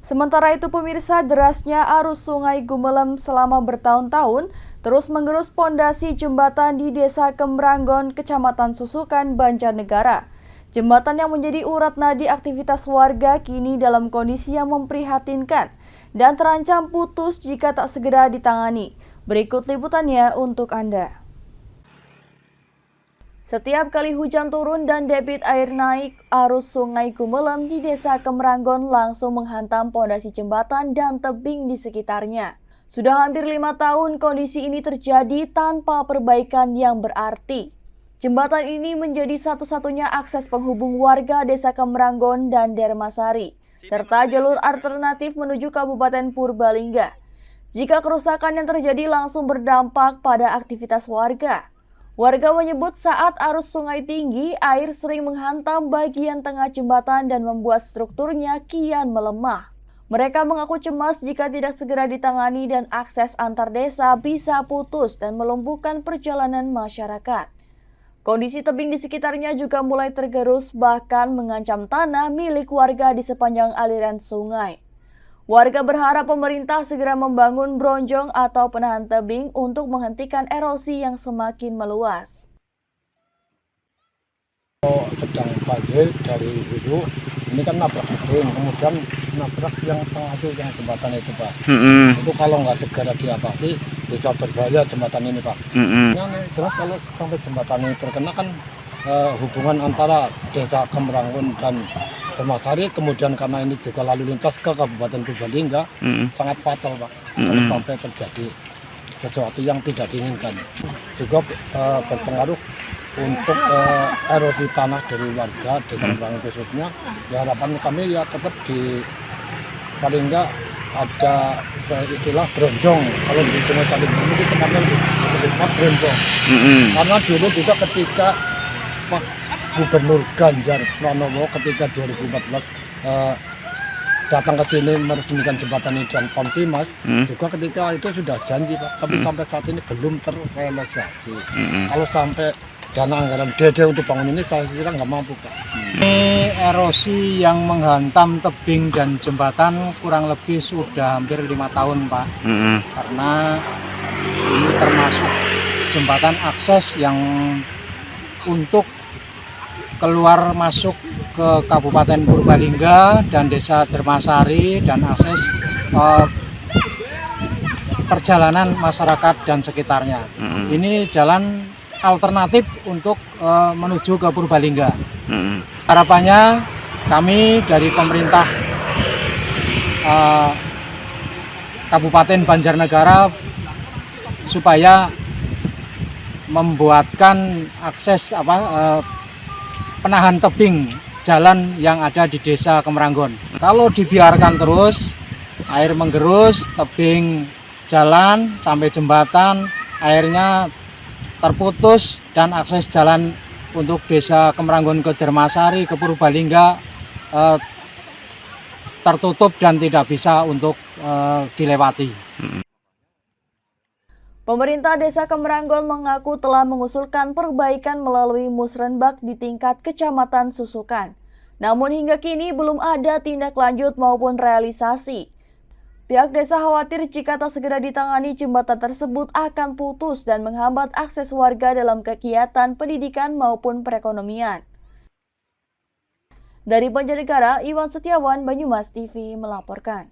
Sementara itu pemirsa, derasnya arus Sungai Gumelem selama bertahun-tahun terus menggerus pondasi jembatan di Desa Kemranggon, Kecamatan Susukan, Banjarnegara. Jembatan yang menjadi urat nadi aktivitas warga kini dalam kondisi yang memprihatinkan dan terancam putus jika tak segera ditangani. Berikut liputannya untuk Anda. Setiap kali hujan turun dan debit air naik, arus Sungai Gumelem di Desa Kemranggon langsung menghantam pondasi jembatan dan tebing di sekitarnya. Sudah hampir 5 tahun kondisi ini terjadi tanpa perbaikan yang berarti. Jembatan ini menjadi satu-satunya akses penghubung warga Desa Kemranggon dan Dermasari, serta jalur alternatif menuju Kabupaten Purbalingga. Jika kerusakan yang terjadi langsung berdampak pada aktivitas warga. Warga menyebut saat arus sungai tinggi, air sering menghantam bagian tengah jembatan dan membuat strukturnya kian melemah. Mereka mengaku cemas jika tidak segera ditangani dan akses antar desa bisa putus dan melumpuhkan perjalanan masyarakat. Kondisi tebing di sekitarnya juga mulai tergerus, bahkan mengancam tanah milik warga di sepanjang aliran sungai. Warga berharap pemerintah segera membangun bronjong atau penahan tebing untuk menghentikan erosi yang semakin meluas. Sedang banjir dari hulu, ini kan nabrak tebing, kemudian nabrak yang tengah itu, yang jembatan itu, Pak. Itu kalau nggak segera diatasi, bisa berbahaya jembatan ini, Pak. Terus kalau sampai jembatan ini terkena kan hubungan antara Desa Kemranggon dan Dermasari, kemudian karena ini juga lalu lintas ke Kabupaten Purbalingga, sangat fatal, Pak. Kalau sampai terjadi sesuatu yang tidak diinginkan. Juga berpengaruh untuk erosi tanah dari warga Desa Kemranggon khususnya. Ya, harapan kami ya tetap di paling enggak ada istilah bronjong. Kalau di Sungai Caliwung itu tempatnya lebih bronjong. Karena dulu juga ketika Pak Gubernur Ganjar Pranowo ketika 2014 datang ke sini meresmikan jembatan ini dan Komtimas, juga ketika itu sudah janji, Pak, tapi sampai saat ini belum terrealisasi. Kalau sampai dana anggaran dede untuk bangun ini, saya kira nggak mampu, Pak. Ini erosi yang menghantam tebing dan jembatan kurang lebih sudah hampir 5 tahun, Pak. Karena ini termasuk jembatan akses yang untuk keluar masuk ke Kabupaten Purbalingga dan Desa Dermasari dan akses perjalanan masyarakat dan sekitarnya. Ini jalan alternatif untuk menuju ke Purbalingga. Harapannya kami dari pemerintah Kabupaten Banjarnegara supaya membuatkan akses penahan tebing jalan yang ada di Desa Kemranggon. Kalau dibiarkan terus, air menggerus tebing jalan sampai jembatan, airnya terputus dan akses jalan untuk Desa Kemranggon ke Dermasari, ke Purbalingga tertutup dan tidak bisa untuk dilewati. Pemerintah Desa Kemranggon mengaku telah mengusulkan perbaikan melalui musrenbak di tingkat Kecamatan Susukan. Namun hingga kini belum ada tindak lanjut maupun realisasi. Pihak desa khawatir jika tak segera ditangani jembatan tersebut akan putus dan menghambat akses warga dalam kegiatan pendidikan maupun perekonomian. Dari Banjarnegara, Iwan Setiawan, Banyumas TV melaporkan.